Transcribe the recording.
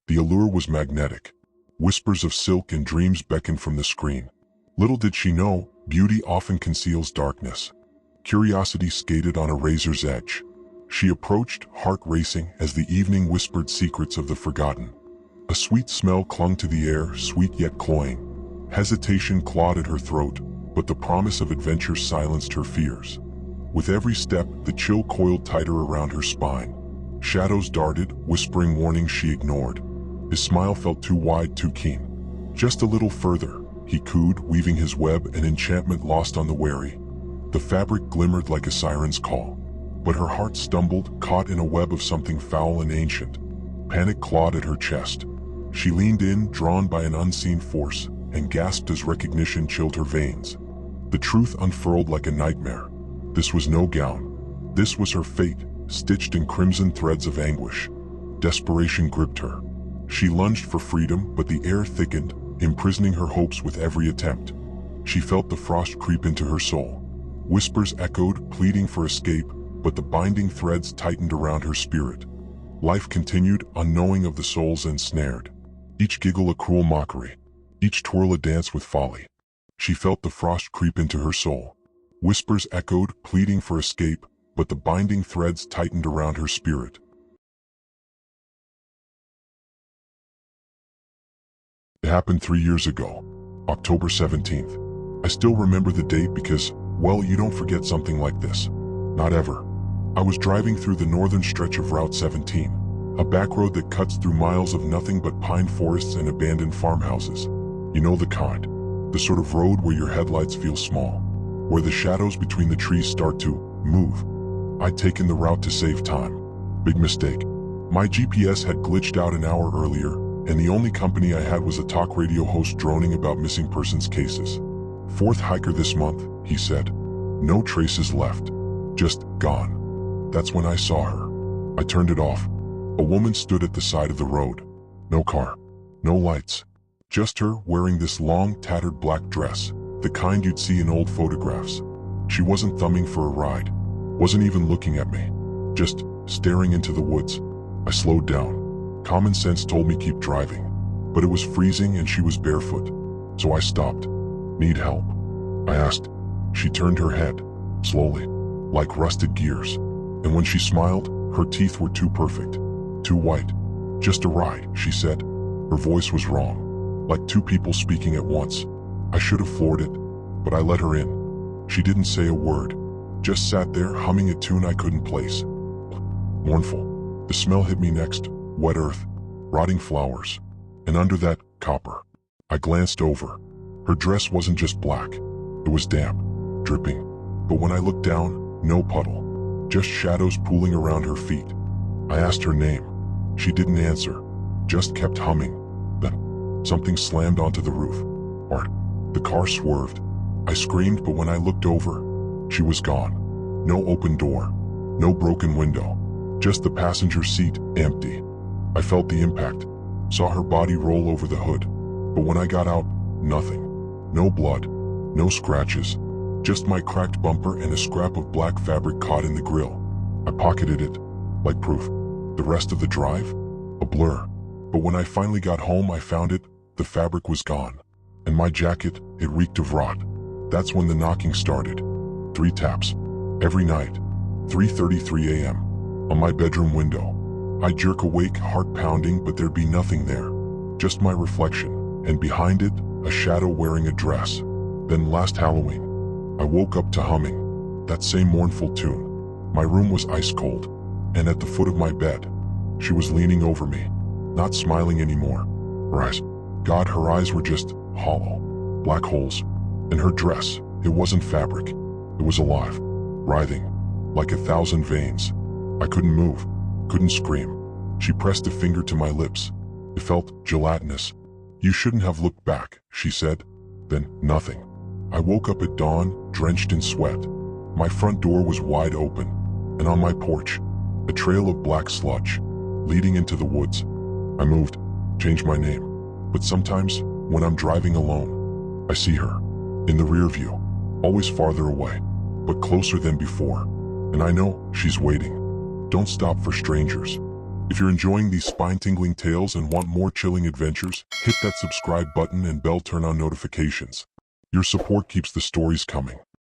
The allure was magnetic. Whispers of silk and dreams beckoned from the screen. Little did she know, beauty often conceals darkness. Curiosity skated on a razor's edge. She approached, heart racing, as the evening whispered secrets of the forgotten. A sweet smell clung to the air, sweet yet cloying. Hesitation clawed at her throat, but the promise of adventure silenced her fears. With every step, the chill coiled tighter around her spine. Shadows darted, whispering warnings she ignored. His smile felt too wide, too keen. Just a little further, he cooed, weaving his web, an enchantment lost on the wary. The fabric glimmered like a siren's call. But her heart stumbled, caught in a web of something foul and ancient. Panic clawed at her chest. She leaned in, drawn by an unseen force, and gasped as recognition chilled her veins. The truth unfurled like a nightmare. This was no gown. This was her fate, stitched in crimson threads of anguish. Desperation gripped her. She lunged for freedom, but the air thickened, imprisoning her hopes with every attempt. She felt the frost creep into her soul. Whispers echoed, pleading for escape, but the binding threads tightened around her spirit. Life continued, unknowing of the souls ensnared. Each giggle a cruel mockery. Each twirl a dance with folly. She felt the frost creep into her soul. Whispers echoed, pleading for escape, but the binding threads tightened around her spirit. It happened 3 years ago, October 17th. I still remember the date because, well, you don't forget something like this. Not ever. I was driving through the northern stretch of Route 17, a back road that cuts through miles of nothing but pine forests and abandoned farmhouses. You know the kind. The sort of road where your headlights feel small, where the shadows between the trees start to move. I'd taken the route to save time. Big mistake. My GPS had glitched out an hour earlier, and the only company I had was a talk radio host droning about missing persons cases. Fourth hiker this month, he said. No traces left. Just gone. That's when I saw her. I turned it off. A woman stood at the side of the road. No car. No lights. Just her wearing this long, tattered black dress, the kind you'd see in old photographs. She wasn't thumbing for a ride. Wasn't even looking at me. Just staring into the woods. I slowed down. Common sense told me keep driving. But it was freezing and she was barefoot. So I stopped. Need help? I asked. She turned her head, slowly, like rusted gears. And when she smiled, her teeth were too perfect, too white. Just a ride, she said. Her voice was wrong, like two people speaking at once. I should have floored it, but I let her in. She didn't say a word, just sat there humming a tune I couldn't place. Mournful. The smell hit me next, wet earth, rotting flowers, and under that, copper. I glanced over. Her dress wasn't just black. It was damp, dripping. But when I looked down, no puddle. Just shadows pooling around her feet. I asked her name. She didn't answer, just kept humming. Then, something slammed onto the roof. Art. The car swerved. I screamed, but when I looked over, she was gone. No open door. No broken window. Just the passenger seat, empty. I felt the impact. Saw her body roll over the hood. But when I got out, nothing. No blood. No scratches. Just my cracked bumper and a scrap of black fabric caught in the grill. I pocketed it, like proof. The rest of the drive? A blur. But when I finally got home, I found it. The fabric was gone. And my jacket, it reeked of rot. That's when the knocking started. 3 taps. Every night. 3:33 a.m. On my bedroom window. I'd jerk awake, heart pounding, but there'd be nothing there. Just my reflection. And behind it, a shadow wearing a dress. Then last Halloween, I woke up to humming that same mournful tune. My room was ice cold, and at the foot of my bed, she was leaning over me, not smiling anymore. Her eyes were just hollow, black holes. And her dress, it wasn't fabric. It was alive, writhing, like 1,000 veins. I couldn't move, couldn't scream. She pressed a finger to my lips. It felt gelatinous. You shouldn't have looked back, she said. Then, nothing. I woke up at dawn, drenched in sweat. My front door was wide open, and on my porch, a trail of black sludge, leading into the woods. I moved, changed my name. But sometimes, when I'm driving alone, I see her, in the rear view, always farther away, but closer than before. And I know she's waiting. Don't stop for strangers. If you're enjoying these spine-tingling tales and want more chilling adventures, hit that subscribe button and bell, turn on notifications. Your support keeps the stories coming.